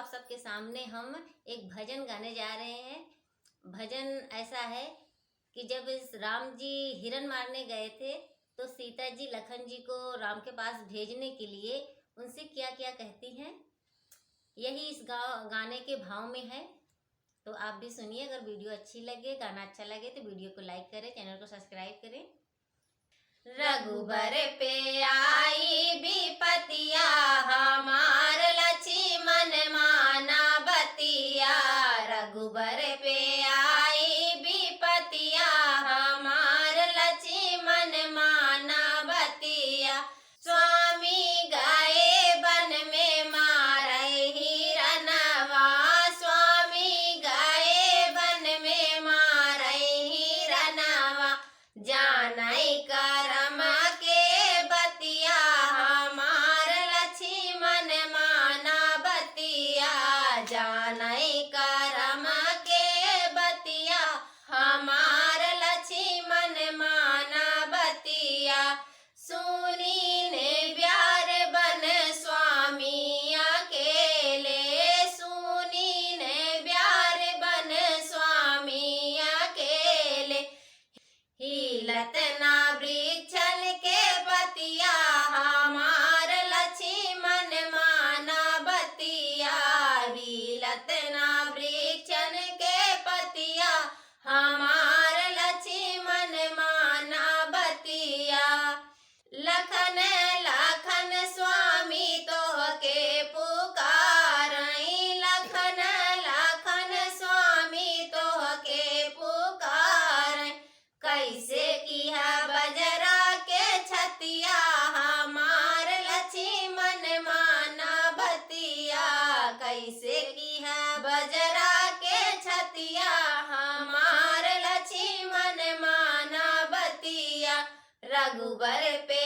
आप सबके सामने हम एक भजन गाने जा रहे हैं। भजन ऐसा है कि जब इस राम जी हिरन मारने गए थे तो सीता जी लखन जी को राम के पास भेजने के लिए उनसे क्या क्या कहती हैं, यही इस गाने के भाव में है। तो आप भी सुनिए। अगर वीडियो अच्छी लगे, गाना अच्छा लगे तो वीडियो को लाइक करें, चैनल को सब्सक्राइब करें। रघुबर पे आई विपतिया, हमार लक्ष्मण माना बतिया। रघुबर पे आई विपतिया, हमार लक्ष्मण माना बतिया। स्वामी गए वन में मारे हिरनवा, स्वामी गए वन में मारे हिरनवा। जानई करम के बतिया, हमार लक्ष्मण माना बतिया। जानई करम के बतिया, हमार लक्ष्मण माना बतिया। सुनी ने ब्यार बन स्वामी अकेले, सुनी ने ब्यार बन स्वामी अकेले। हिलत ना वृक्षन के पतिया, हमार लक्ष्मण माना बतिया। हिलत ना वृक्षन के पतिया, हमार लक्ष्मण माना बतिया। लखन लखन स्वामी तोहके पुकारई, लखन लखन स्वामी तोहके पुकारई। कैसे किया बजरा के छतिया, हमार लक्ष्मण माना बतिया। कैसे किया बजरा के छतिया, हमार लक्ष्मण माना बतिया। रघुबर पे